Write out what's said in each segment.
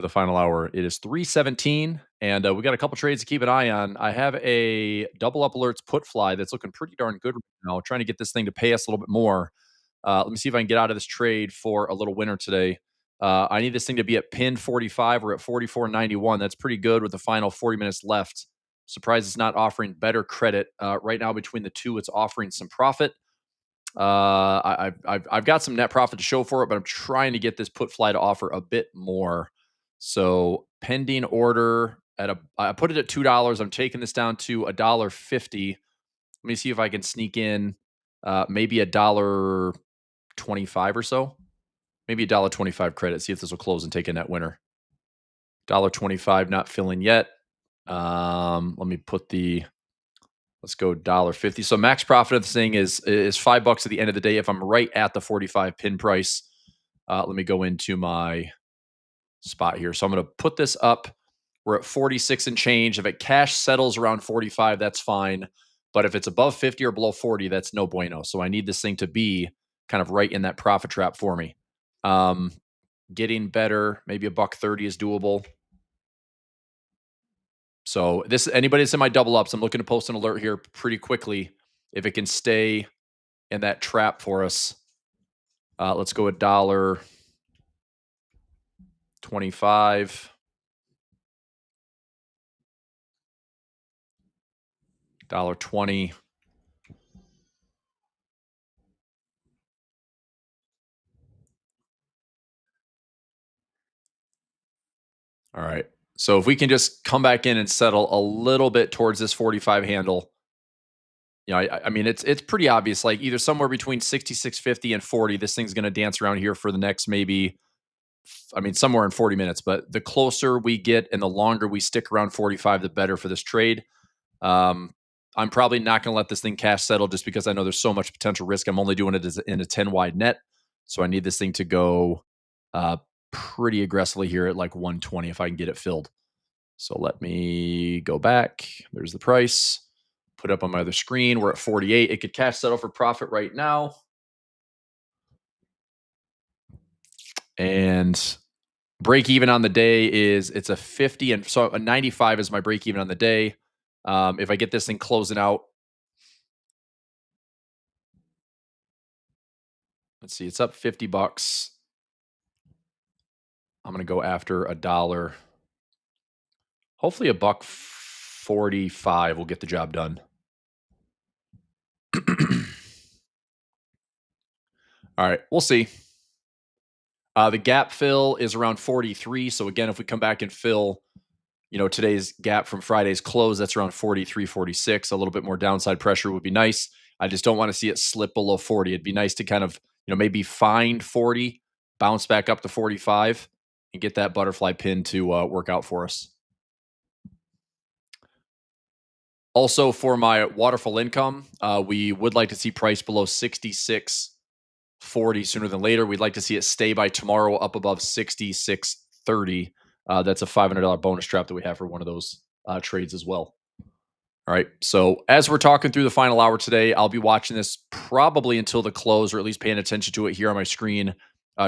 for the final hour. It is 3:17, and we got a couple trades to keep an eye on. I have a double up alerts put fly that's looking pretty darn good right now. Trying to get this thing to pay us a little bit more. Let me see if I can get out of this trade for a little winner today. I need this thing to be at pin 45 or at 44.91. That's pretty good with the final 40 minutes left. Surprised it's not offering better credit right now. Between the two, it's offering some profit. I've got some net profit to show for it, but I'm trying to get this put fly to offer a bit more. So pending order I put it at $2. I'm taking this down to $1.50. Let me see if I can sneak in maybe $1.25 or so. Maybe $1.25 credit. See if this will close and take a net winner. $1.25 not filling yet. Let me put let's go $1.50. So max profit of this thing is $5 at the end of the day. If I'm right at the 45 pin price, let me go into my spot here. So I'm going to put this up. We're at 46 and change. If it cash settles around 45, that's fine. But if it's above 50 or below 40, that's no bueno. So I need this thing to be kind of right in that profit trap for me. Getting better, maybe $1.30 is doable. So anybody that's in my double ups, I'm looking to post an alert here pretty quickly. If it can stay in that trap for us, let's go $1.25. $1.20. All right. So if we can just come back in and settle a little bit towards this 45 handle, I mean, it's pretty obvious. Like either somewhere between 66.50 and 40, this thing's going to dance around here for the next somewhere in 40 minutes. But the closer we get and the longer we stick around 45, the better for this trade. I'm probably not going to let this thing cash settle just because I know there's so much potential risk. I'm only doing it in a 10 wide net. So I need this thing to go pretty aggressively here at like 120 if I can get it filled. So let me go back. There's the price. Put up on my other screen. We're at 48. It could cash settle for profit right now. And break even on the day it's a 50, and so a 95 is my break even on the day. If I get this thing closing out, let's see, it's up $50. I'm gonna go after $1. Hopefully $1.45 will get the job done. All right, we'll see. The gap fill is around 43. So again, if we come back and fill, today's gap from Friday's close, that's around 43, 46. A little bit more downside pressure would be nice. I just don't want to see it slip below 40. It'd be nice to kind of, maybe find 40, bounce back up to 45, and get that butterfly pin to work out for us. Also, for my waterfall income, we would like to see price below 66.40 sooner than later. We'd like to see it stay by tomorrow up above 66.30. That's a $500 bonus trap that we have for one of those trades as well. All right. So as we're talking through the final hour today, I'll be watching this probably until the close, or at least paying attention to it here on my screen,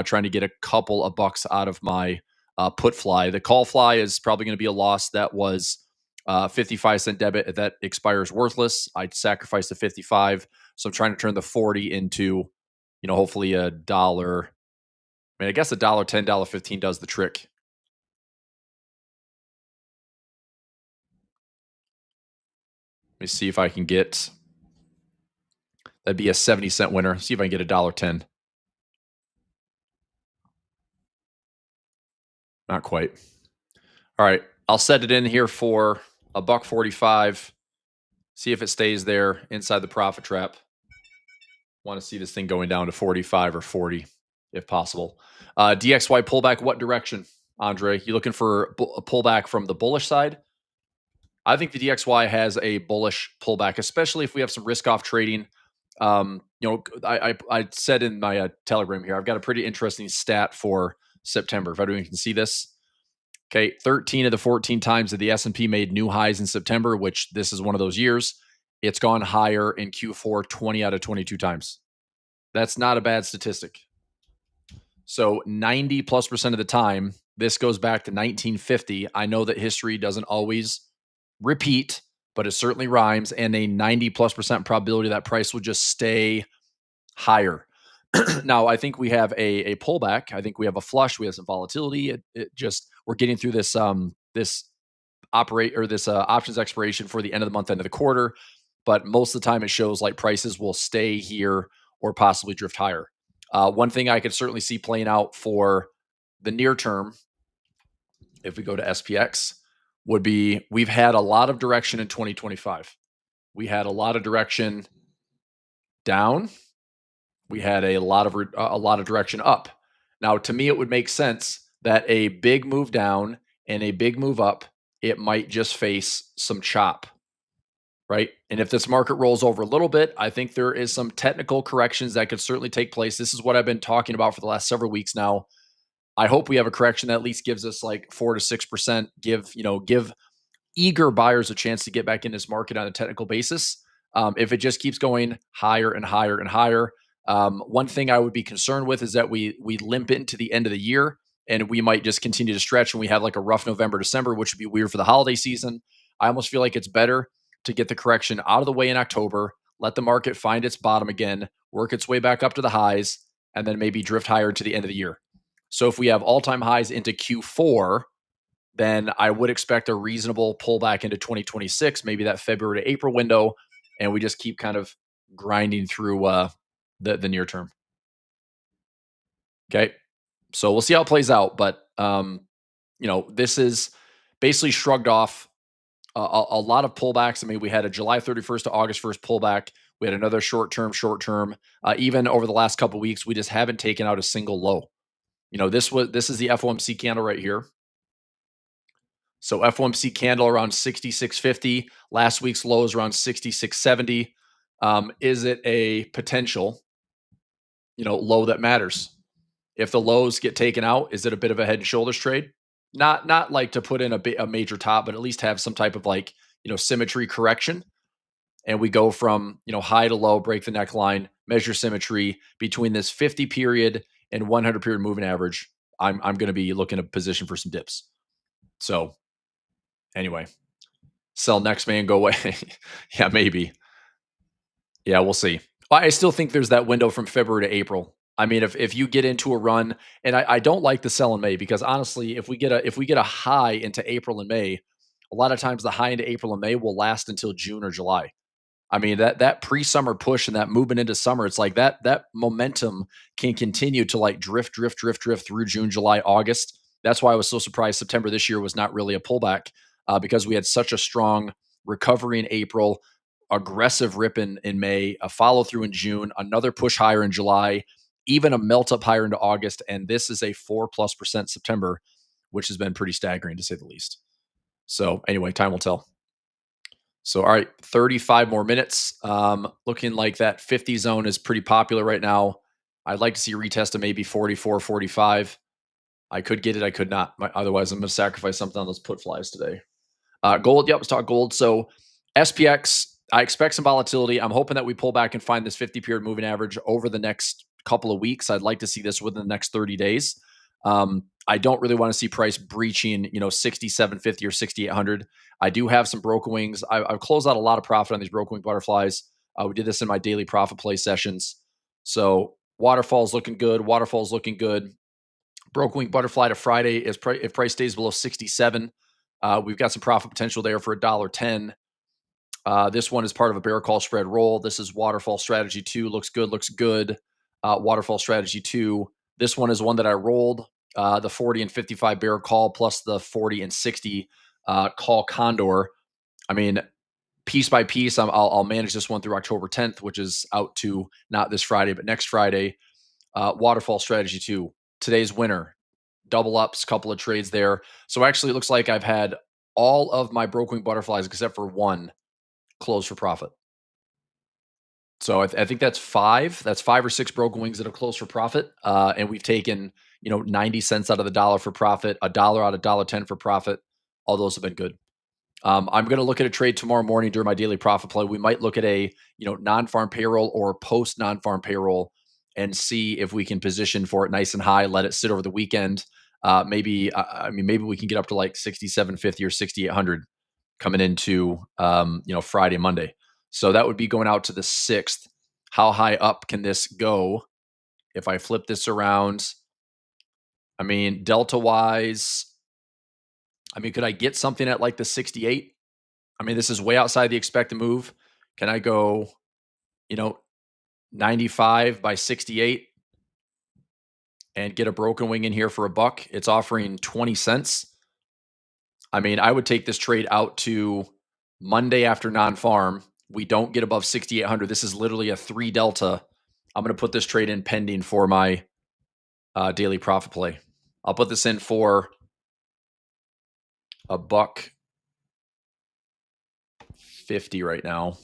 trying to get a couple of bucks out of my put fly. The call fly is probably going to be a loss. That was 55-cent debit. That expires worthless. I'd sacrifice the 55. So I'm trying to turn the 40 into, hopefully $1. I mean, I guess $1, $10, $15 does the trick. Let me see if I can get, that'd be a 70-cent winner. See if I can get $1.10. Not quite. All right. I'll set it in here for $1.45. See if it stays there inside the profit trap. Want to see this thing going down to 45 or 40 if possible. DXY pullback, what direction, Andre? You looking for a pullback from the bullish side? I think the DXY has a bullish pullback, especially if we have some risk-off trading. I said in my Telegram here, I've got a pretty interesting stat for September. If everyone can see this. Okay, 13 of the 14 times that the S&P made new highs in September, which this is one of those years, it's gone higher in Q4 20 out of 22 times. That's not a bad statistic. So 90+% of the time, this goes back to 1950. I know that history doesn't always repeat, but it certainly rhymes. And a 90+% probability that price will just stay higher. Now, I think we have a pullback. I think we have a flush. We have some volatility. It just we're getting through this options expiration for the end of the month, end of the quarter. But most of the time, it shows like prices will stay here or possibly drift higher. One thing I could certainly see playing out for the near term, if we go to SPX, would be we've had a lot of direction in 2025. We had a lot of direction down. We had a lot of direction up. Now, to me, it would make sense that a big move down and a big move up, it might just face some chop, right? And if this market rolls over a little bit, I think there is some technical corrections that could certainly take place. This is what I've been talking about for the last several weeks now. I hope we have a correction that at least gives us like 4 to 6%. Give eager buyers a chance to get back in this market on a technical basis. If it just keeps going higher and higher and higher, one thing I would be concerned with is that we limp into the end of the year and we might just continue to stretch and we have like a rough November, December, which would be weird for the holiday season. I almost feel like it's better to get the correction out of the way in October, let the market find its bottom again, work its way back up to the highs, and then maybe drift higher to the end of the year. So if we have all-time highs into Q4, then I would expect a reasonable pullback into 2026, maybe that February to April window, and we just keep kind of grinding through the near term. Okay, so we'll see how it plays out, but this is basically shrugged off a lot of pullbacks. I mean, we had a July 31st to August 1st pullback. We had another short term. Even over the last couple of weeks, we just haven't taken out a single low. This is the FOMC candle right here. So FOMC candle around 66.50. Last week's low is around 66.70. Is it a potential, low that matters? If the lows get taken out, is it a bit of a head and shoulders trade? Not like to put in a major top, but at least have some type of symmetry correction. And we go from high to low, break the neckline, measure symmetry between this 50 period and 100 period moving average. I'm going to be looking to position for some dips. So anyway, sell next man, go away. Yeah, maybe. Yeah, we'll see. I still think there's that window from February to April. I mean, if you get into a run, and I don't like the sell in May because honestly, if we get a high into April and May, a lot of times the high into April and May will last until June or July. I mean, that pre-summer push and that movement into summer, it's like that momentum can continue to like drift through June, July, August. That's why I was so surprised September this year was not really a pullback because we had such a strong recovery in April, aggressive rip in May, a follow through in June, another push higher in July, even a melt up higher into August. And this is a 4+% September, which has been pretty staggering to say the least. So anyway, time will tell. So, all right, 35 more minutes. Looking like that 50 zone is pretty popular right now. I'd like to see a retest of maybe 44, 45. I could get it. I could not. Otherwise, I'm going to sacrifice something on those put flies today. Gold. Yep, let's talk gold. So SPX, I expect some volatility. I'm hoping that we pull back and find this 50 period moving average over the next couple of weeks. I'd like to see this within the next 30 days. I don't really want to see price breaching, 6750 or 6800. I do have some broken wings. I've closed out a lot of profit on these broken wing butterflies. We did this in my daily profit play sessions. So waterfall's looking good. Waterfall's looking good. Broken wing butterfly to Friday is if price stays below 67. We've got some profit potential there for $1.10. This one is part of a bear call spread roll. This is waterfall strategy 2. Looks good. Waterfall strategy 2. This one is one that I rolled. The 40 and 55 bear call plus the 40 and 60 call condor. I mean, piece by piece, I'll manage this one through October 10th, which is out to not this Friday, but next Friday. Waterfall strategy 2. Today's winner. Double ups, couple of trades there. So actually, it looks like I've had all of my broken wing butterflies except for one close for profit. So I think that's 5. That's 5 or 6 broken wings that have closed for profit. And we've taken 90 cents out of the dollar for profit, $1 out of $1.10 for profit. All those have been good. I'm going to look at a trade tomorrow morning during my daily profit play. We might look at a non-farm payroll or post non-farm payroll and see if we can position for it nice and high, let it sit over the weekend. Maybe we can get up to like 6750 or 6800 coming into Friday, Monday. So that would be going out to the 6th. How high up can this go if I flip this around? I mean, delta wise, could I get something at like the 68? I mean, this is way outside the expected move. Can I go, you know, 95 by 68 and get a broken wing in here for a buck? It's offering 20 cents. I mean, I would take this trade out to Monday after non-farm. We don't get above 6,800. This is literally a 3 delta. I'm going to put this trade in pending for my daily profit play. I'll put this in for a buck 50 right now.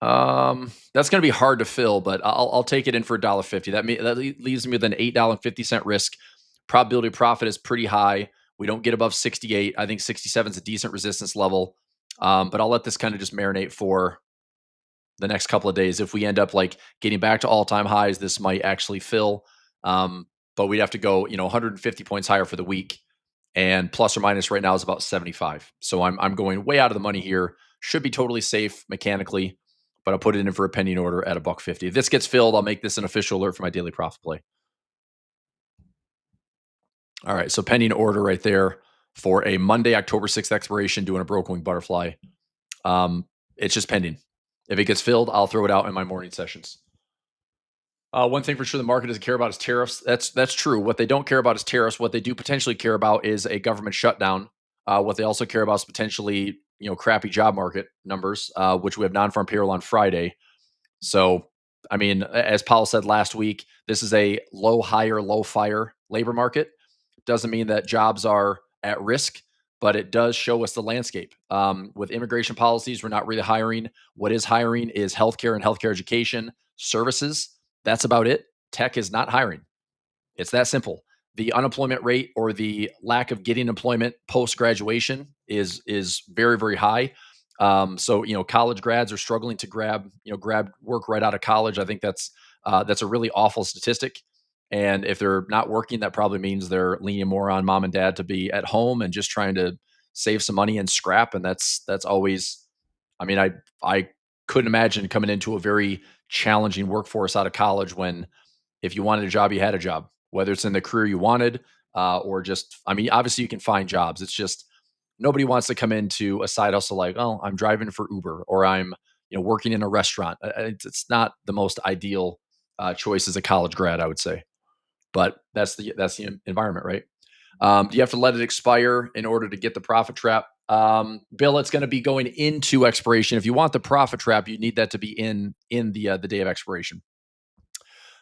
That's going to be hard to fill, but I'll take it in for $1.50. That leaves me with an $8.50 risk. Probability of profit is pretty high. We don't get above 68. I think 67 is a decent resistance level. But I'll let this kind of just marinate for the next couple of days. If we end up like getting back to all-time highs, this might actually fill. But we'd have to go, 150 points higher for the week. And plus or minus right now is about 75. So I'm going way out of the money here. Should be totally safe mechanically, but I'll put it in for a pending order at a buck 50. If this gets filled, I'll make this an official alert for my daily profit play. All right, so pending order right there for a Monday, October 6th expiration, doing a broken wing butterfly. It's just pending. If it gets filled, I'll throw it out in my morning sessions. One thing for sure the market doesn't care about is tariffs. That's true. What they don't care about is tariffs. What they do potentially care about is a government shutdown. What they also care about is potentially, crappy job market numbers, which we have non-farm payroll on Friday. So, I mean, as Powell said last week, this is a low hire, low fire labor market. Doesn't mean that jobs are at risk, but it does show us the landscape. With immigration policies, we're not really hiring. What is hiring is healthcare and healthcare education services. That's about it. Tech is not hiring. It's that simple. The unemployment rate or the lack of getting employment post graduation is very, very high. So college grads are struggling to grab work right out of college. I think that's a really awful statistic. And if they're not working, that probably means they're leaning more on mom and dad to be at home and just trying to save some money and scrap. And that's always. I mean, I couldn't imagine coming into a very challenging workforce out of college when if you wanted a job, you had a job, whether it's in the career you wanted or just. I mean, obviously you can find jobs. It's just nobody wants to come into a side hustle like, oh, I'm driving for Uber or I'm working in a restaurant. It's not the most ideal choice as a college grad, I would say. But that's the environment, right? Do you have to let it expire in order to get the profit trap? Bill, it's going to be going into expiration. If you want the profit trap, you need that to be in the day of expiration.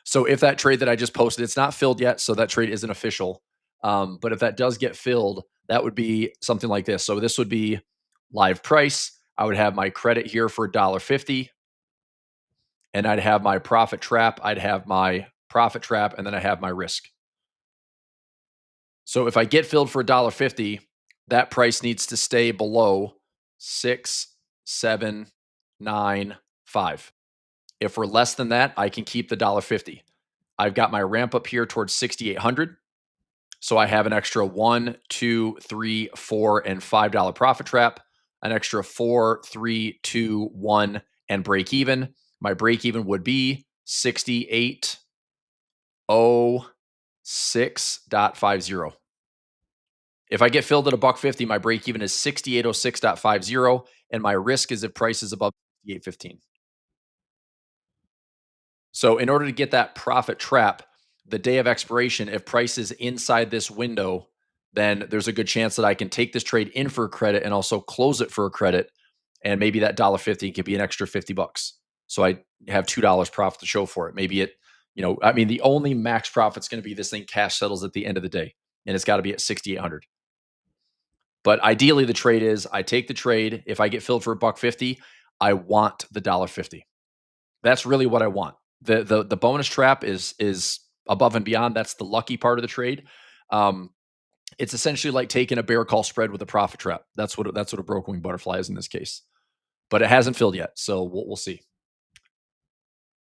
So if that trade that I just posted, it's not filled yet, so that trade isn't official. But if that does get filled, that would be something like this. So this would be live price. I would have my credit here for $1.50, and I'd have my profit trap. I'd have my profit trap, and then I have my risk. So if I get filled for $1.50, that price needs to stay below 6, 7, 9, 5. If we're less than that, I can keep the $1.50. I've got my ramp up here towards 6,800. So I have an extra 1, 2, 3, 4, and $5 profit trap, an extra 4, 3, 2, 1, and break even. My break even would be 6806.50. If I get filled at a buck 50, my break even is 6806.50, and my risk is if price is above 68.15. So in order to get that profit trap, the day of expiration, if price is inside this window, then there's a good chance that I can take this trade in for a credit and also close it for a credit. And maybe that $1.50 could be an extra $50. So I have $2 profit to show for it. Maybe the only max profit is going to be this thing cash settles at the end of the day, and it's got to be at 6,800. But ideally, the trade is I take the trade. If I get filled for a buck 50, I want the $1.50. That's really what I want. The bonus trap is above and beyond. That's the lucky part of the trade. It's essentially like taking a bear call spread with a profit trap. That's what a broken wing butterfly is in this case. But it hasn't filled yet, so we'll see.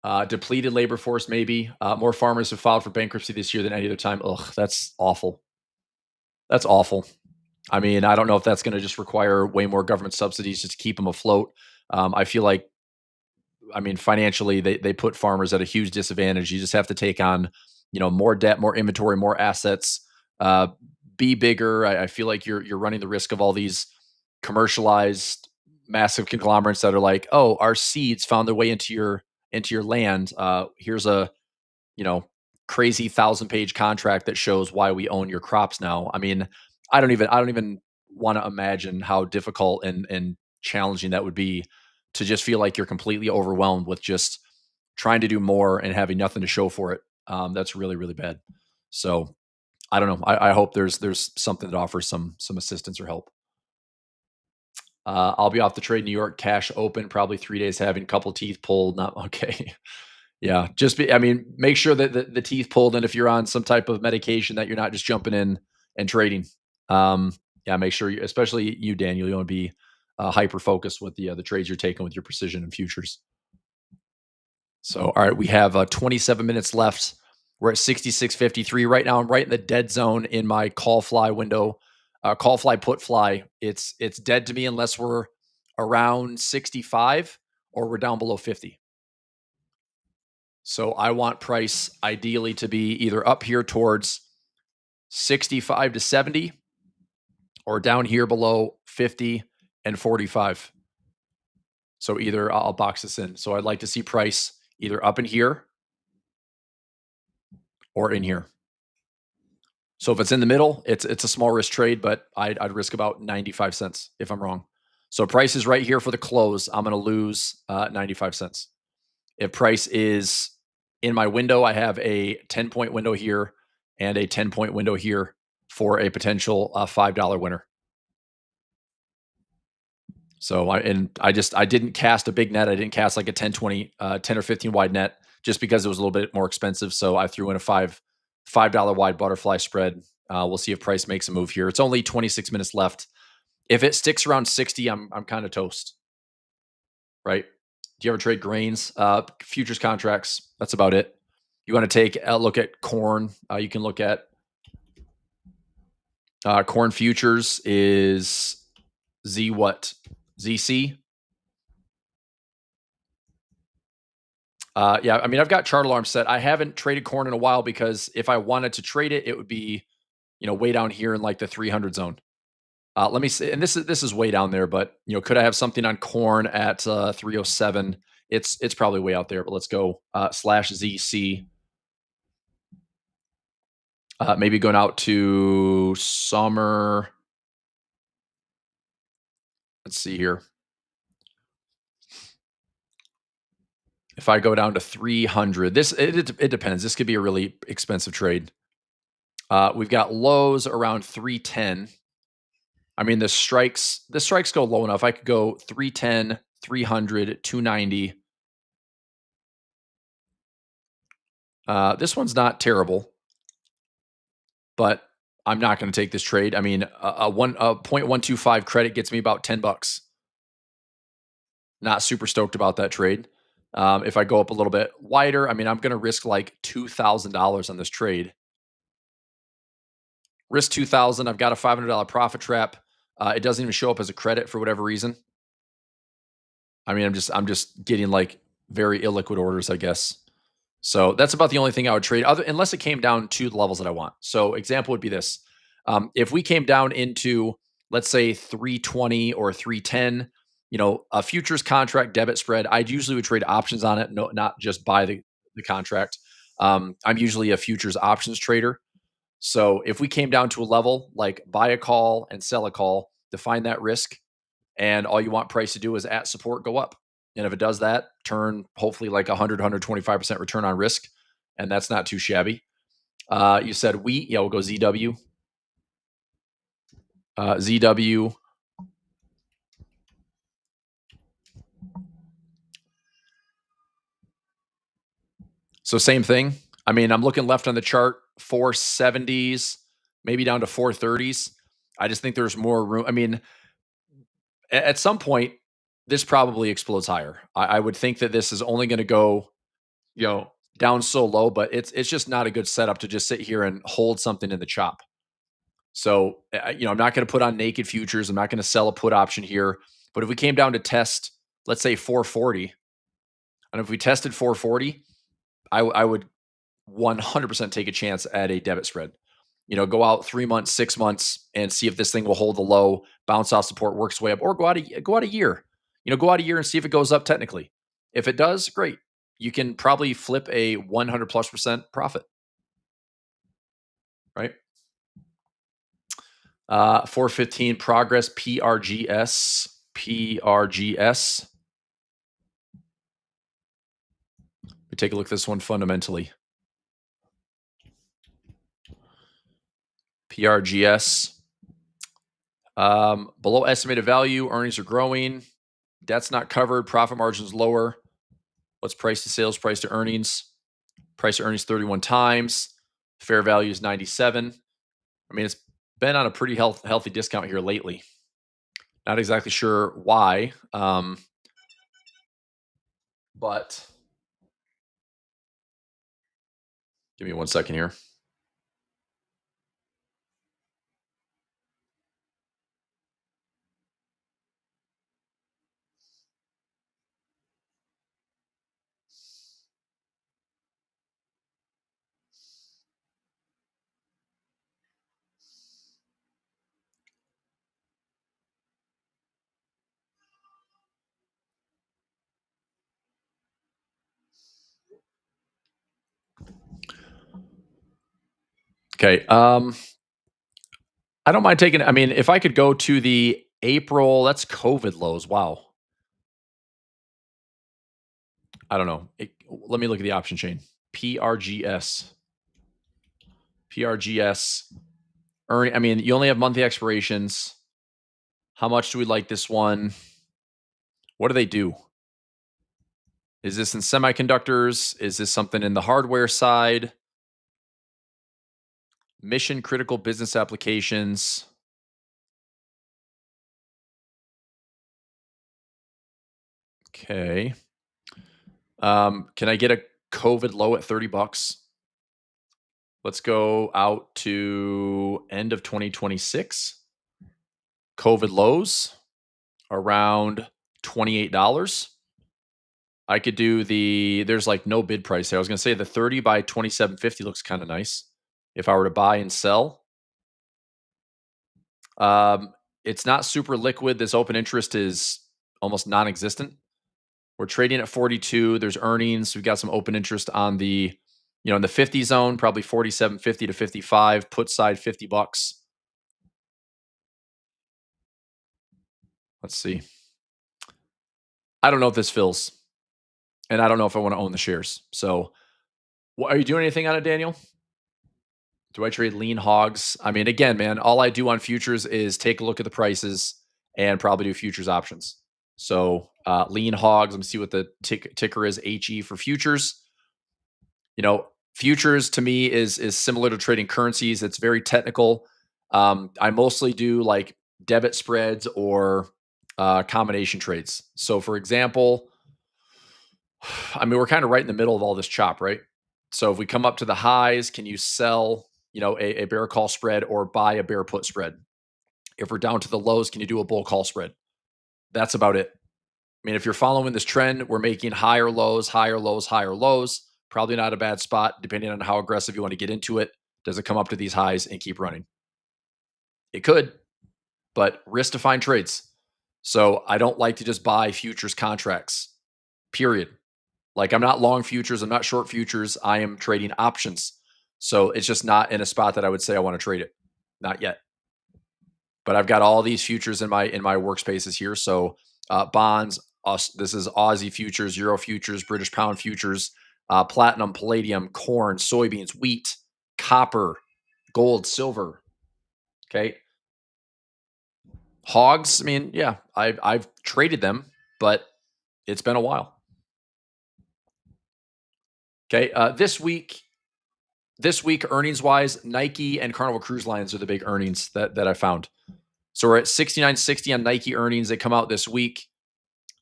Depleted labor force, maybe. More farmers have filed for bankruptcy this year than any other time. Ugh, that's awful. That's awful. I mean, I don't know if that's going to just require way more government subsidies just to keep them afloat. I feel like, I mean, financially, they put farmers at a huge disadvantage. You just have to take on, more debt, more inventory, more assets, uh, be bigger. I feel like you're running the risk of all these commercialized massive conglomerates that are like, oh, our seeds found their way into your land. Here's a you know, crazy 1,000-page contract that shows why we own your crops now. I mean, I don't even want to imagine how difficult and challenging that would be to just feel like you're completely overwhelmed with just trying to do more and having nothing to show for it. That's really, really bad. So I don't know. I hope there's something that offers some assistance or help. I'll be off the trade New York cash open, probably 3 days having a couple teeth pulled. Not okay. Yeah, I mean, make sure that the teeth pulled, and if you're on some type of medication, that you're not just jumping in and trading. Um, yeah, make sure especially you, Daniel, you want to be hyper focused with the trades you're taking with your precision and futures. So, all right, we have 27 minutes left. We're at 66.53 right now. I'm right in the dead zone in my call fly window. Call fly, put fly. It's dead to me unless we're around 65 or we're down below 50. So I want price ideally to be either up here towards 65 to 70 or down here below 50 and 45. So either I'll box this in. So I'd like to see price either up in here or in here. So if it's in the middle, it's a small risk trade, but I'd risk about 95 cents if I'm wrong. So price is right here for the close. I'm going to lose 95 cents. If price is in my window, I have a 10-point window here and a 10-point window here for a potential $5 winner. So I didn't cast a big net. I didn't cast like a 10, 20, 10 or 15 wide net just because it was a little bit more expensive. So I threw in a $5 wide butterfly spread. We'll see if price makes a move here. It's only 26 minutes left. If it sticks around 60, I'm kind of toast. Right? Do you ever trade grains? Futures contracts. That's about it. You want to take a look at corn. You can look at corn futures is Z what? ZC. Yeah, I mean, I've got chart alarm set. I haven't traded corn in a while because if I wanted to trade it, it would be, way down here in like the 300 zone. Let me see, and this is way down there, but could I have something on corn at 307? It's probably way out there, but let's go slash ZC. Maybe going out to summer. Let's see here. If I go down to 300, it depends. This could be a really expensive trade. We've got lows around 310. I mean, the strikes go low enough. I could go 310, 300, 290. This one's not terrible, but I'm not going to take this trade. I mean, a 0.125 credit gets me about $10. Not super stoked about that trade. If I go up a little bit wider, I mean, I'm going to risk like $2,000 on this trade. Risk 2,000. I've got a $500 profit trap. It doesn't even show up as a credit for whatever reason. I mean, I'm just getting like very illiquid orders, I guess. So that's about the only thing I would trade, unless it came down to the levels that I want. So example would be this: if we came down into, let's say, 320 or 310, a futures contract debit spread, I'd usually would trade options on it, no, not just buy the contract. I'm usually a futures options trader. So if we came down to a level like buy a call and sell a call, define that risk, and all you want price to do is at support go up. And if it does that, turn hopefully like 125% return on risk, and that's not too shabby. You said wheat, yeah, we'll go ZW. ZW. So same thing. I mean, I'm looking left on the chart, 470s, maybe down to 430s. I just think there's more room. I mean, at some point, this probably explodes higher. I would think that this is only going to go you know, down so low, but it's just not a good setup to just sit here and hold something in the chop. So, I'm not going to put on naked futures. I'm not going to sell a put option here. But if we came down to test, let's say 440, and if we tested 440, I would 100% take a chance at a debit spread. Go out 3 months, 6 months, and see if this thing will hold the low, bounce off support, works way up, or go out a year. Go out a year and see if it goes up technically. If it does, great. You can probably flip a 100+% profit, right? 415 progress PRGS. We take a look at this one fundamentally. PRGS. Below estimated value, earnings are growing. Debt's not covered. Profit margin's lower. What's price to sales, price to earnings? Price to earnings 31 times. Fair value is 97. I mean, it's been on a pretty healthy discount here lately. Not exactly sure why, but give me 1 second here. Okay. I don't mind taking. I mean, if I could go to the April, that's COVID lows. Wow. I don't know. Let me look at the option chain. PRGS. PRGS. I mean, you only have monthly expirations. How much do we like this one? What do they do? Is this in semiconductors? Is this something in the hardware side? Mission critical business applications. Okay. Can I get a COVID low at $30? Let's go out to end of 2026. COVID lows around $28. I could do there's like no bid price there. I was going to say the 30 by 2750 looks kind of nice if I were to buy and sell. It's not super liquid. This open interest is almost non-existent. We're trading at 42. There's earnings. We've got some open interest on the, in the 50 zone, probably 47.50 to 55. Put side $50. Let's see. I don't know if this fills, and I don't know if I want to own the shares. So, are you doing anything on it, Daniel? Do I trade lean hogs? I mean, again, man, all I do on futures is take a look at the prices and probably do futures options. So, lean hogs. Let me see what the ticker is. HE for futures. Futures to me is similar to trading currencies. It's very technical. I mostly do like debit spreads or combination trades. So, for example, I mean, we're kind of right in the middle of all this chop, right? So, if we come up to the highs, can you sell, a bear call spread or buy a bear put spread? If we're down to the lows, can you do a bull call spread? That's about it. I mean, if you're following this trend, we're making higher lows, higher lows, higher lows. Probably not a bad spot, depending on how aggressive you want to get into it. Does it come up to these highs and keep running? It could, but risk defined trades. So I don't like to just buy futures contracts, period. Like I'm not long futures, I'm not short futures. I am trading options. So it's just not in a spot that I would say I want to trade it. Not yet. But I've got all these futures in my workspaces here. So bonds, this is Aussie futures, Euro futures, British pound futures, platinum, palladium, corn, soybeans, wheat, copper, gold, silver. Okay. Hogs, I mean, yeah, I've traded them, but it's been a while. Okay. This week, earnings wise, Nike and Carnival Cruise Lines are the big earnings that I found. So we're at 69.60 on Nike earnings. They come out this week.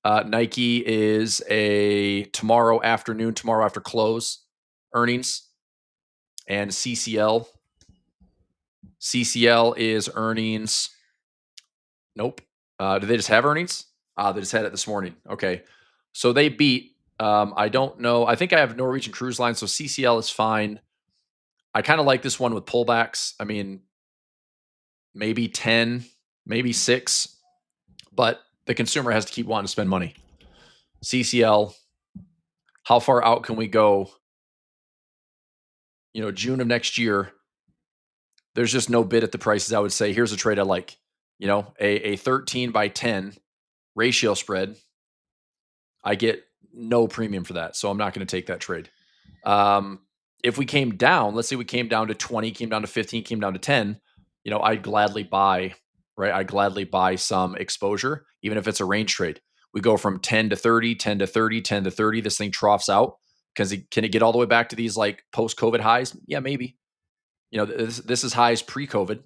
Nike is a tomorrow afternoon, tomorrow after close earnings, and CCL is earnings. Nope. Do they just have earnings? They just had it this morning. Okay. So they beat. I don't know. I think I have Norwegian Cruise Line, so CCL is fine. I kind of like this one with pullbacks. I mean, maybe 10, maybe 6, but the consumer has to keep wanting to spend money. CCL, how far out can we go? June of next year, there's just no bid at the prices. I would say, here's a trade I like. A 13 by 10 ratio spread. I get no premium for that, so I'm not going to take that trade. If we came down, let's say we came down to 20, came down to 15, came down to 10, I'd gladly buy, right? I'd gladly buy some exposure, even if it's a range trade. We go from 10 to 30, 10 to 30, 10 to 30. This thing troughs out because can it get all the way back to these like post-COVID highs? Yeah, maybe. This is highs pre-COVID.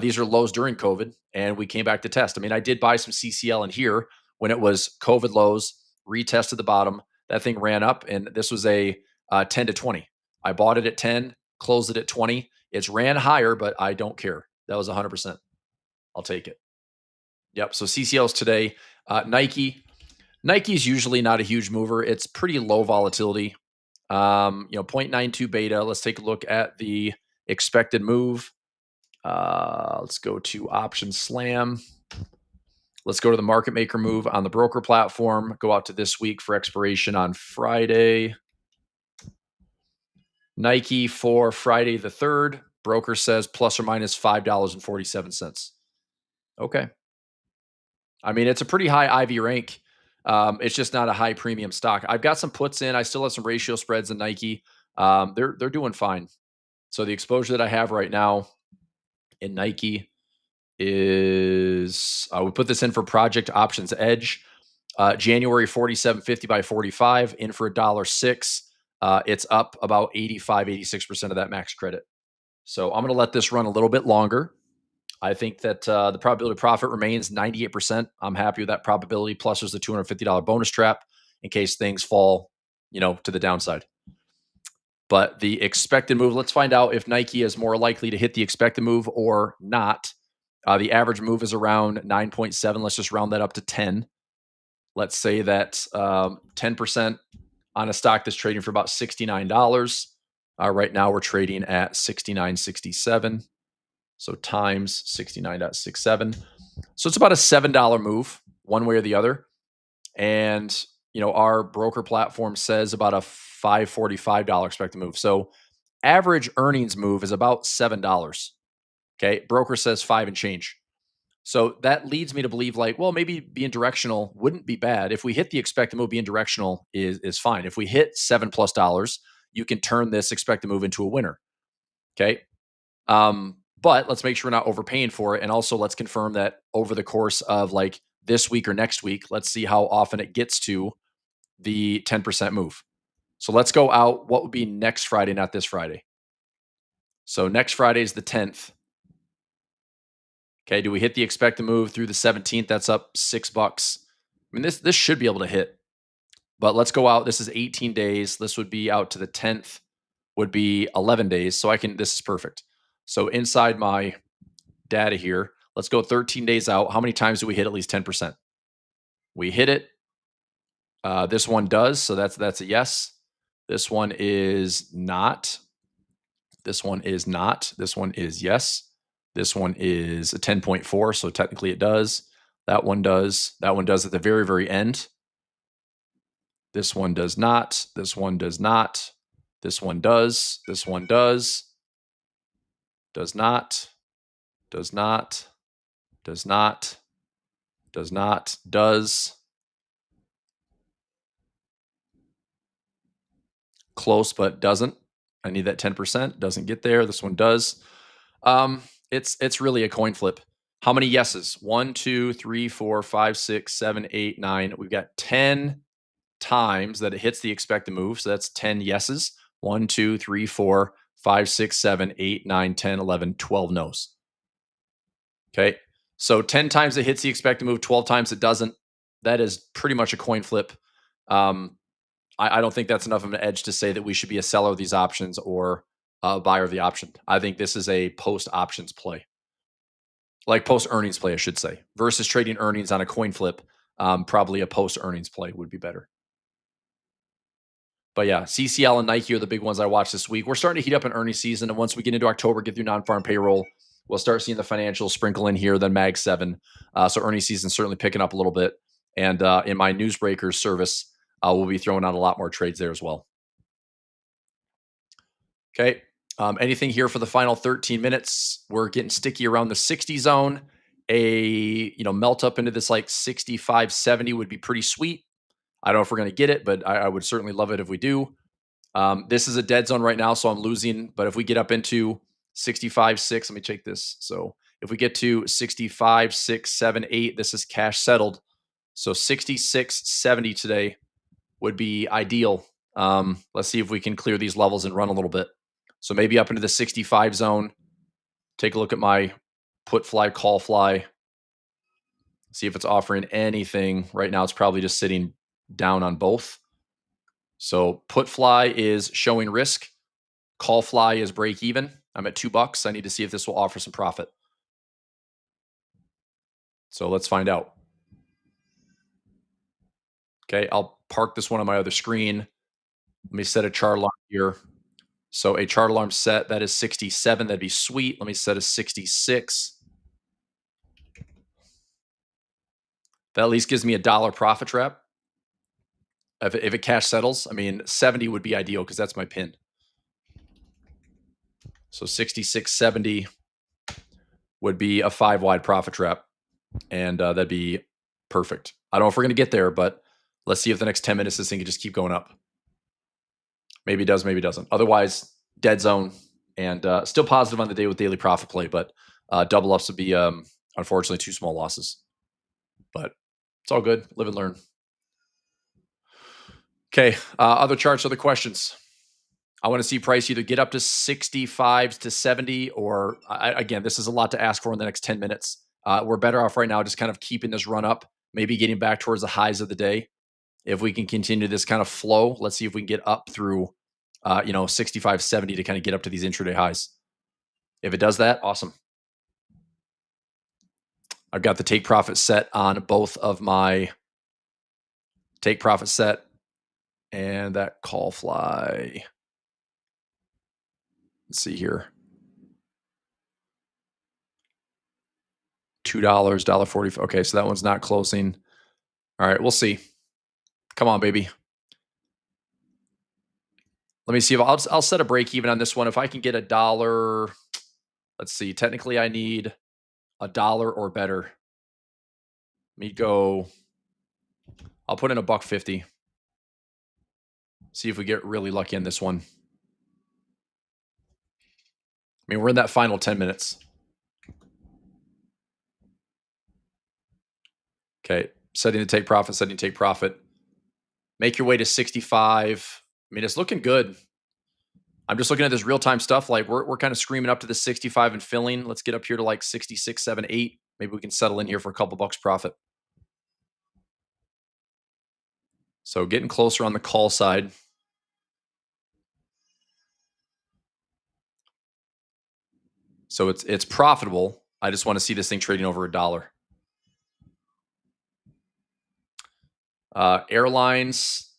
These are lows during COVID, and we came back to test. I mean, I did buy some CCL in here when it was COVID lows, retested the bottom. That thing ran up, and this was a 10 to 20. I bought it at 10, closed it at 20. It's ran higher, but I don't care. That was 100%. I'll take it. Yep. So CCLs today. Nike. Nike's usually not a huge mover. It's pretty low volatility. 0.92 beta. Let's take a look at the expected move. Let's go to option slam. Let's go to the market maker move on the broker platform. Go out to this week for expiration on Friday. Nike for Friday the 3rd. Broker says plus or minus $5.47. Okay. I mean, it's a pretty high IV rank. It's just not a high premium stock. I've got some puts in. I still have some ratio spreads in Nike. They're doing fine. So the exposure that I have right now in Nike is we put this in for Project Options Edge. January 47.50 by 45 in for $1.06. It's up about 86% of that max credit. So I'm going to let this run a little bit longer. I think that the probability of profit remains 98%. I'm happy with that probability. Plus, there's the $250 bonus trap in case things fall, to the downside. But the expected move, let's find out if Nike is more likely to hit the expected move or not. The average move is around 9.7. Let's just round that up to 10. Let's say that 10% on a stock that's trading for about $69. Right now, we're trading at $69.67. So times 69.67. So it's about a $7 move one way or the other. And, our broker platform says about a $5.45 expected move. So average earnings move is about $7. Okay. Broker says 5 and change. So that leads me to believe maybe being directional wouldn't be bad. If we hit the expected move, being directional is fine. If we hit $7+, you can turn this expected move into a winner. Okay. But let's make sure we're not overpaying for it. And also let's confirm that over the course of this week or next week, let's see how often it gets to the 10% move. So let's go out. What would be next Friday, not this Friday? So next Friday is the 10th. Okay. Do we hit the expected move through the 17th? That's up $6. I mean, this should be able to hit, but let's go out. This is 18 days. This would be out to the 10th would be 11 days. So this is perfect. So inside my data here, let's go 13 days out. How many times do we hit at least 10%? We hit it. This one does. So that's a yes. This one is not. This one is not. This one is yes. This one is a 10.4. So technically it does. That one does. That one does at the very, very end. This one does not. This one does not. This one does. This one does. Does not. Does not. Does not. Does not. Does. Close, but doesn't. I need that 10%. Doesn't get there. This one does. It's really a coin flip. How many yeses? 1, 2, 3, 4, 5, 6, 7, 8, 9. We've got 10 times that it hits the expected move. So that's 10 yeses. 1, 2, 3, 4, 5, 6, 7, 8, 9, 10, 11, 12 no's. Okay. So 10 times it hits the expected move, 12 times it doesn't. that is pretty much a coin flip. Um, I don't think that's enough of an edge to say that we should be a seller of these options or a buyer of the option. I think this is a post options play, like post earnings play, I should say, versus trading earnings on a coin flip. Probably a post earnings play would be better. But yeah, CCL and Nike are the big ones I watched this week. We're starting to heat up an earnings season, and once we get into October, get through non-farm payroll, we'll start seeing the financials sprinkle in here. Then Mag 7, so earnings season certainly picking up a little bit. And in my newsbreakers service, we'll be throwing out a lot more trades there as well. Okay. Anything here for the final 13 minutes? We're getting sticky around the 60 zone. Melt up into this like 65, 70 would be pretty sweet. I don't know if we're going to get it, but I would certainly love it if we do. This is a dead zone right now, so I'm losing. But if we get up into 65, 6, let me check this. So if we get to 65, 6, 7, 8, this is cash settled. So 66, 70 today would be ideal. Let's see if we can clear these levels and run a little bit. So maybe up into the 65 zone. Take a look at my put fly, call fly. See if it's offering anything. Right now, it's probably just sitting down on both. So put fly is showing risk. Call fly is break even. I'm at $2. I need to see if this will offer some profit. So let's find out. Okay, I'll park this one on my other screen. Let me set a chart alarm here. So a chart alarm set, that is 67. That'd be sweet. Let me set a 66. That at least gives me $1 profit trap. If it cash settles, I mean, 70 would be ideal because that's my pin. So 66, 70 would be a 5-wide profit trap. And that'd be perfect. I don't know if we're going to get there, but let's see if the next 10 minutes this thing can just keep going up. Maybe it does, maybe it doesn't. Otherwise, dead zone and still positive on the day with daily profit play, but double ups would be, unfortunately, 2 small losses. But it's all good. Live and learn. Okay, other charts, other questions. I want to see price either get up to 65 to 70 or, again, this is a lot to ask for in the next 10 minutes. We're better off right now just kind of keeping this run up, maybe getting back towards the highs of the day. If we can continue this kind of flow, let's see if we can get up through, 65, 70 to kind of get up to these intraday highs. If it does that, awesome. I've got the take profit set on both of my take profit set and that call fly. Let's see here. $2, $1.40. Okay, so that one's not closing. All right, we'll see. Come on, baby. Let me see if I'll set a break even on this one. If I can get $1, let's see. Technically, I need $1 or better. Let me go. I'll put in $1.50. See if we get really lucky on this one. I mean, we're in that final 10 minutes. Okay, setting to take profit, setting to take profit. Make your way to 65. I mean, it's looking good. I'm just looking at this real-time stuff. Like we're kind of screaming up to the 65 and filling. Let's get up here to like 66, 7, 8. Maybe we can settle in here for a couple bucks profit. So getting closer on the call side. So it's profitable. I just want to see this thing trading over $1. Airlines.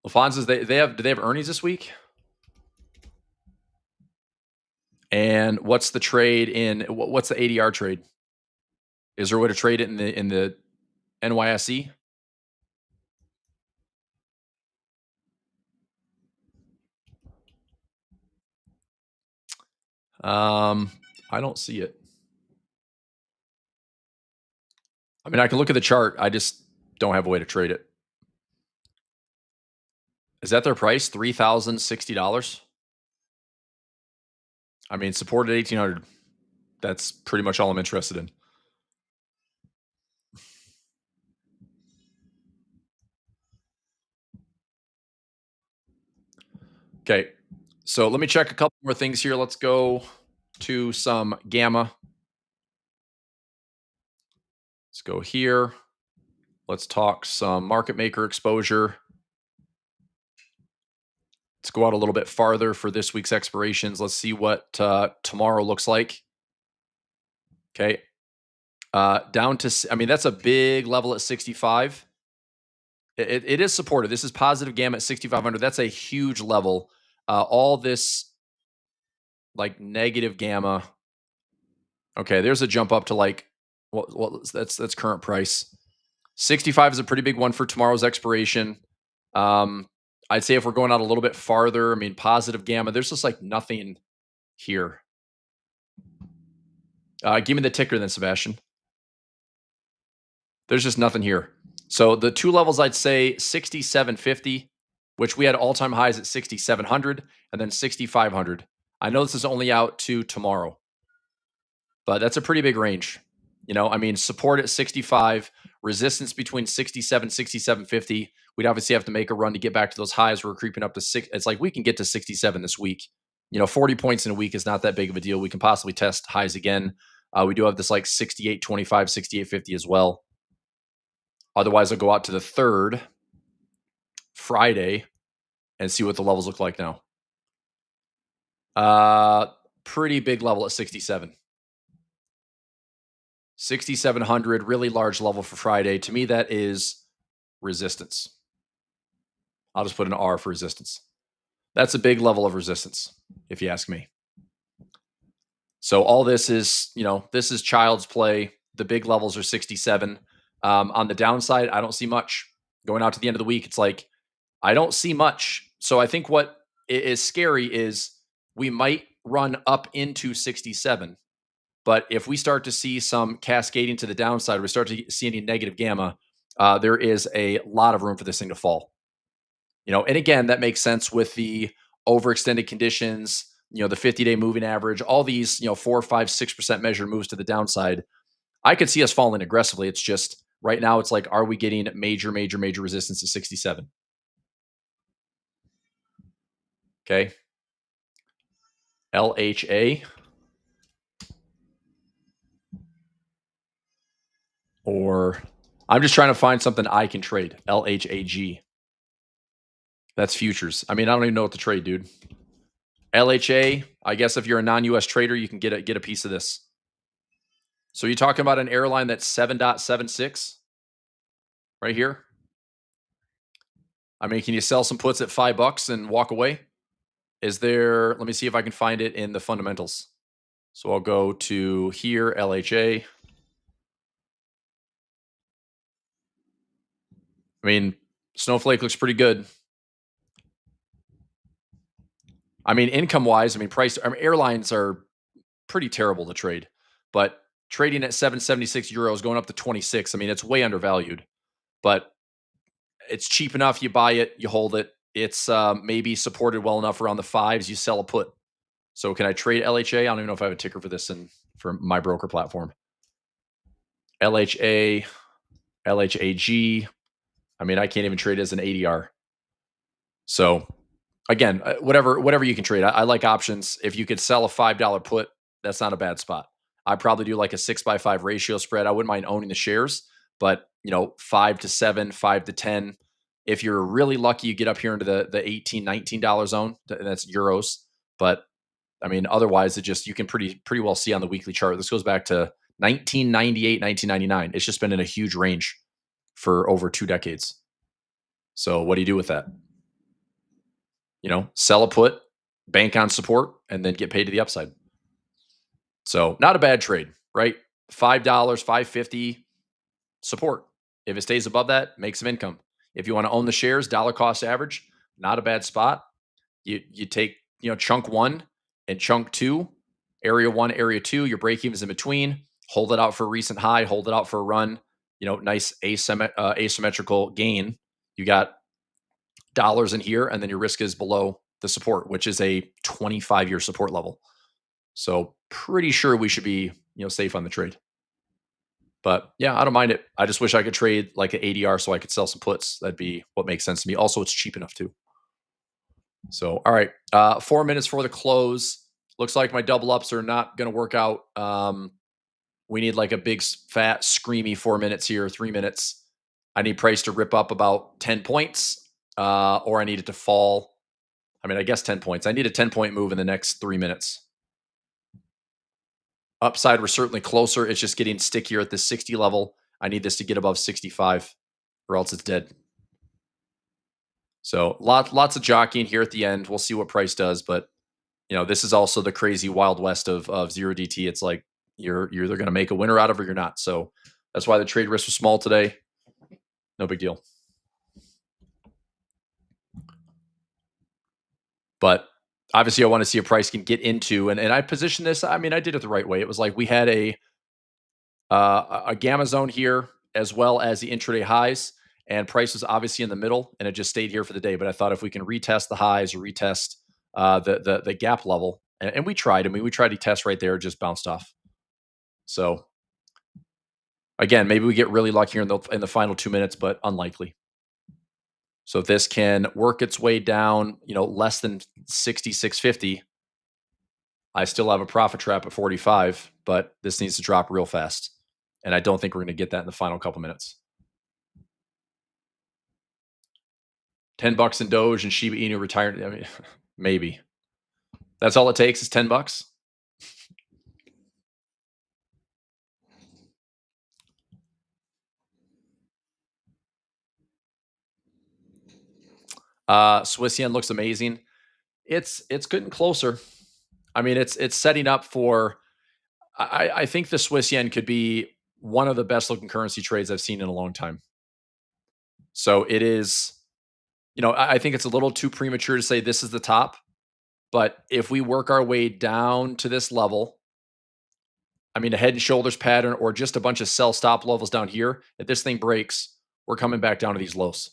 Lufthansa's do they have earnings this week? And what's the trade in what's the ADR trade? Is there a way to trade it in the NYSE? I don't see it. I mean, I can look at the chart. I just don't have a way to trade it. Is that their price? $3,060? I mean, support at 1,800. That's pretty much all I'm interested in. Okay. So let me check a couple more things here. Let's go to some gamma. Let's go here. Let's talk some market maker exposure. Let's go out a little bit farther for this week's expirations. Let's see what tomorrow looks like. Okay. Down to, I mean, that's a big level at 65. It is supported. This is positive gamma at 6,500. That's a huge level. All this like negative gamma. Okay, there's a jump up to like that's current price. 65 is a pretty big one for tomorrow's expiration. I'd say if we're going out a little bit farther, I mean, positive gamma, there's just like nothing here. Give me the ticker then, Sebastian. There's just nothing here. So the two levels I'd say 6750, which we had all-time highs at 6700 and then 6500. I know this is only out to tomorrow, but that's a pretty big range. You know, I mean, support at 65, resistance between 67, 6750. We'd obviously have to make a run to get back to those highs. We're creeping up to six. It's like we can get to 67 this week. You know, 40 points in a week is not that big of a deal. We can possibly test highs again. We do have this like 68.25, 68.50 as well. Otherwise, I'll go out to the third, Friday, and see what the levels look like now. Pretty big level at 67. 6,700, really large level for Friday. To me, that is resistance. I'll just put an R for resistance. That's a big level of resistance, if you ask me. So all this is, you know, this is child's play. The big levels are 67. On the downside, I don't see much. Going out to the end of the week, it's like, I don't see much. So I think what is scary is we might run up into 67. But if we start to see some cascading to the downside, we start to see any negative gamma, there is a lot of room for this thing to fall. You know, and again, that makes sense with the overextended conditions, you know, the 50-day moving average, all these, you know, 4, 5, 6% measure moves to the downside. I could see us falling aggressively. It's just right now, it's like, are we getting major resistance to 67? Okay. LHA. Or I'm just trying to find something I can trade. LHAG. That's futures. I mean, I don't even know what to trade, dude. LHA, I guess if you're a non-US trader, you can get a piece of this. So you're talking about an airline that's 7.76 right here. I mean, can you sell some puts at $5 and walk away? Is there, let me see if I can find it in the fundamentals. So I'll go to here, LHA. I mean, Snowflake looks pretty good. I mean, income-wise, I mean, airlines are pretty terrible to trade, but trading at 776 euros, going up to 26, I mean, it's way undervalued, but it's cheap enough. You buy it, you hold it. It's maybe supported well enough around the fives. You sell a put. So can I trade LHA? I don't even know if I have a ticker for this for my broker platform. LHA, LHAG. I mean, I can't even trade as an ADR. So again, whatever you can trade. I like options. If you could sell a $5 put, that's not a bad spot. I'd probably do like a 6x5 ratio spread. I wouldn't mind owning the shares, but you know, 5 to 7, 5 to 10. If you're really lucky, you get up here into the $18, $19 zone. That's euros. But I mean, otherwise, you can pretty well see on the weekly chart. This goes back to 1998, 1999. It's just been in a huge range for over 2 decades. So what do you do with that? You know, sell a put, bank on support, and then get paid to the upside. So not a bad trade, right? $5, $5.50 support. If it stays above that, make some income. If you want to own the shares, dollar cost average, not a bad spot. You take, you know, chunk one and chunk two, area one, area two, your break evens in between, hold it out for a recent high, hold it out for a run, you know, nice asymmetrical gain. You got dollars in here, and then your risk is below the support, which is a 25-year support level. So pretty sure we should be, you know, safe on the trade. But yeah, I don't mind it. I just wish I could trade like an ADR so I could sell some puts. That'd be what makes sense to me. Also, it's cheap enough too. So, all right, 4 minutes for the close. Looks like my double ups are not going to work out. We need like a big, fat, screamy 4 minutes here, 3 minutes. I need price to rip up about 10 points, or I need it to fall. I mean, I guess 10 points. I need a 10-point move in the next 3 minutes. Upside, we're certainly closer. It's just getting stickier at this 60 level. I need this to get above 65 or else it's dead. So lots of jockeying here at the end. We'll see what price does, but this is also the crazy wild west of zero DT. It's like you're either going to make a winner out of it or you're not. So that's why the trade risk was small today. No big deal. But obviously, I want to see a price can get into, and I positioned this. I mean, I did it the right way. It was like we had a gamma zone here as well as the intraday highs, and price was obviously in the middle, and it just stayed here for the day. But I thought if we can retest the highs or retest the gap level, and we tried. I mean, we tried to test right there, just bounced off. So again, maybe we get really lucky here in the final 2 minutes, but unlikely. So if this can work its way down, less than 66.50, I still have a profit trap at 45, but this needs to drop real fast. And I don't think we're going to get that in the final couple minutes. $10 in Doge and Shiba Inu retired. I mean, maybe. That's all it takes is $10. Swiss yen looks amazing. It's getting closer. I mean, it's setting up for. I think the Swiss yen could be one of the best looking currency trades I've seen in a long time. So it is. I think it's a little too premature to say this is the top, but if we work our way down to this level, I mean, a head and shoulders pattern or just a bunch of sell stop levels down here, if this thing breaks, we're coming back down to these lows.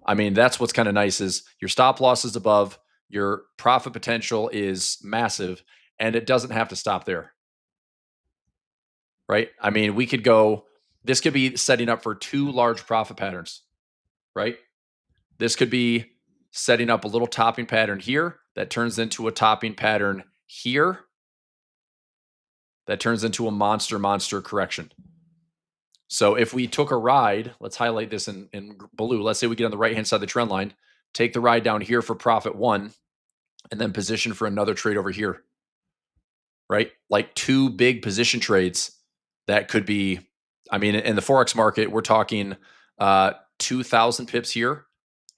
I mean, that's what's kind of nice is your stop loss is above, your profit potential is massive, and it doesn't have to stop there, right? I mean, this could be setting up for two large profit patterns, right? This could be setting up a little topping pattern here that turns into a topping pattern here that turns into a monster correction. So if we took a ride, let's highlight this in blue. Let's say we get on the right-hand side of the trend line, take the ride down here for profit one, and then position for another trade over here, right? Like two big position trades that could be, I mean, in the Forex market, we're talking 2,000 pips here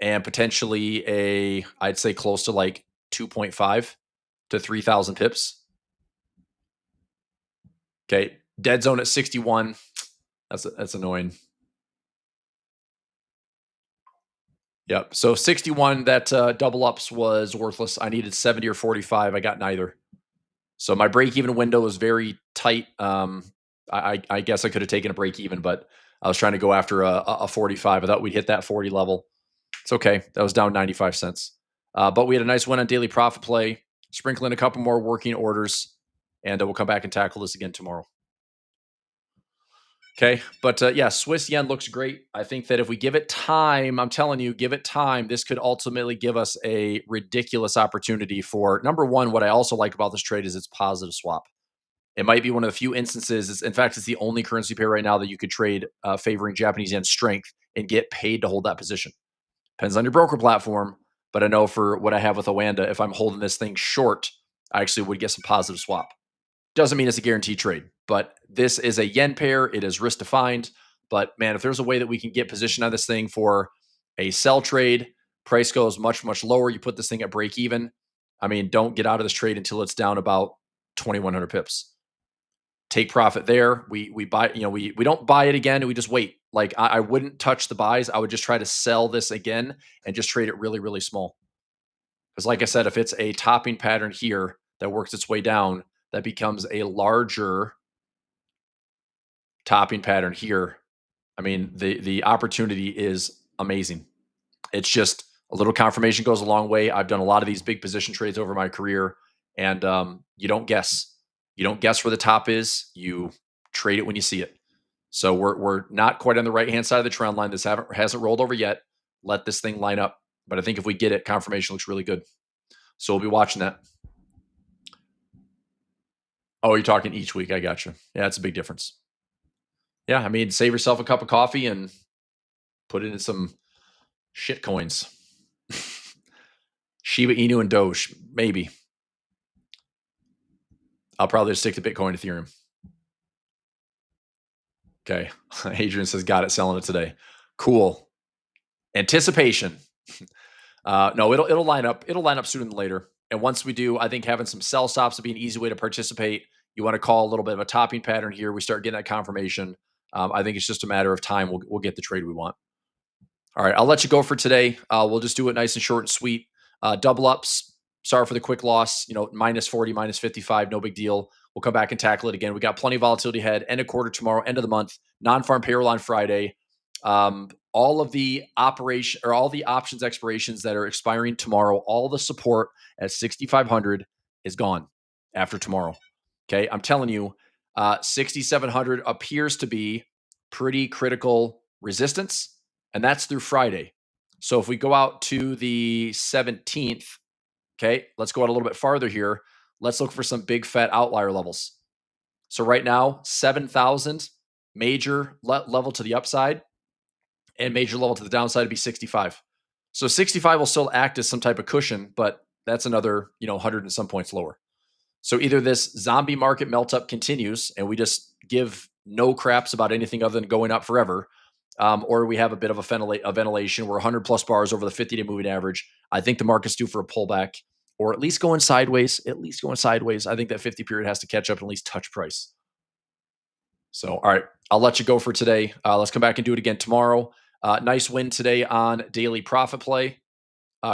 and potentially I'd say close to like 2.5 to 3,000 pips. Okay, dead zone at 61. That's annoying. Yep. So 61, that double ups was worthless. I needed 70 or 45. I got neither. So my break even window was very tight. I guess I could have taken a break even, but I was trying to go after a 45. I thought we'd hit that 40 level. It's okay. That was down 95 cents. But we had a nice win on daily profit play, sprinkling a couple more working orders, and we'll come back and tackle this again tomorrow. Okay. But yeah, Swiss yen looks great. I think that if we give it time, I'm telling you, give it time, this could ultimately give us a ridiculous opportunity for number one. What I also like about this trade is it's positive swap. It might be one of the few instances. In fact, it's the only currency pair right now that you could trade favoring Japanese yen strength and get paid to hold that position. Depends on your broker platform. But I know for what I have with Oanda, if I'm holding this thing short, I actually would get some positive swap. Doesn't mean it's a guaranteed trade, but this is a yen pair. It is risk defined. But man, if there's a way that we can get position on this thing for a sell trade, price goes much lower. You put this thing at break even. I mean, don't get out of this trade until it's down about 2,100 pips. Take profit there. We buy, we don't buy it again. We just wait. Like I wouldn't touch the buys. I would just try to sell this again and just trade it really small. Because like I said, if it's a topping pattern here that works its way down, that becomes a larger topping pattern here. I mean, the opportunity is amazing. It's just a little confirmation goes a long way. I've done a lot of these big position trades over my career, and you don't guess. You don't guess where the top is. You trade it when you see it. So we're not quite on the right hand side of the trend line. This hasn't rolled over yet. Let this thing line up. But I think if we get it, confirmation looks really good. So we'll be watching that. Oh, you're talking each week. I got you. Yeah, it's a big difference. Yeah, I mean, save yourself a cup of coffee and Put it in some shit coins. Shiba Inu and Doge, maybe. I'll probably just stick to Bitcoin, Ethereum. Okay. Adrian says, got it, selling it today. Cool. Anticipation. No, it'll line up. It'll line up sooner than later. And once we do, I think having some sell stops would be an easy way to participate. You want to call a little bit of a topping pattern here. We start getting that confirmation. I think it's just a matter of time. We'll get the trade we want. All right, I'll let you go for today. We'll just do it nice and short and sweet. Double ups. Sorry for the quick loss. Minus 40, minus 55. No big deal. We'll come back and tackle it again. We got plenty of volatility ahead. End of quarter tomorrow. End of the month. Non-farm payroll on Friday. All of the operation or all the options expirations that are expiring tomorrow. All the support at 6,500 is gone after tomorrow. Okay, I'm telling you, 6,700 appears to be pretty critical resistance. And that's through Friday. So if we go out to the 17th, okay, let's go out a little bit farther here. Let's look for some big fat outlier levels. So right now, 7,000 major level to the upside and major level to the downside would be 65. So 65 will still act as some type of cushion, but that's another, 100 and some points lower. So either this zombie market melt up continues and we just give no craps about anything other than going up forever, or we have a bit of a ventilation. We're 100 plus bars over the 50-day moving average. I think the market's due for a pullback, or at least going sideways. I think that 50 period has to catch up and at least touch price. So, all right, I'll let you go for today. Let's come back and do it again tomorrow. Nice win today on daily profit play.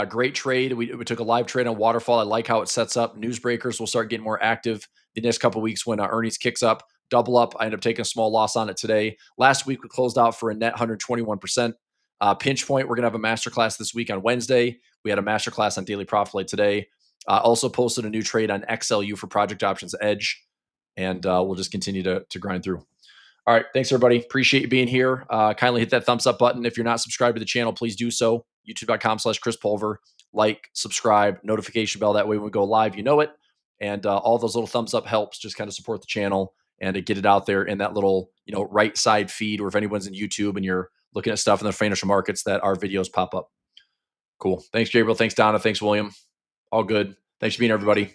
Great trade. We took a live trade on Waterfall. I like how it sets up. Newsbreakers will start getting more active the next couple of weeks when earnings kicks up. Double up. I ended up taking a small loss on it today. Last week, we closed out for a net 121%. Pinch point, we're going to have a masterclass this week on Wednesday. We had a masterclass on daily profit play today. Also posted a new trade on XLU for Project Options Edge. And we'll just continue to grind through. All right. Thanks, everybody. Appreciate you being here. Kindly hit that thumbs up button. If you're not subscribed to the channel, please do so. YouTube.com/Chris Pulver. Like, subscribe, notification bell. That way when we go live, you know it. And all those little thumbs up helps just kind of support the channel and to get it out there in that little, right side feed, or if anyone's in YouTube and you're looking at stuff in the financial markets, that our videos pop up. Cool. Thanks, Gabriel. Thanks, Donna. Thanks, William. All good. Thanks for being here, everybody.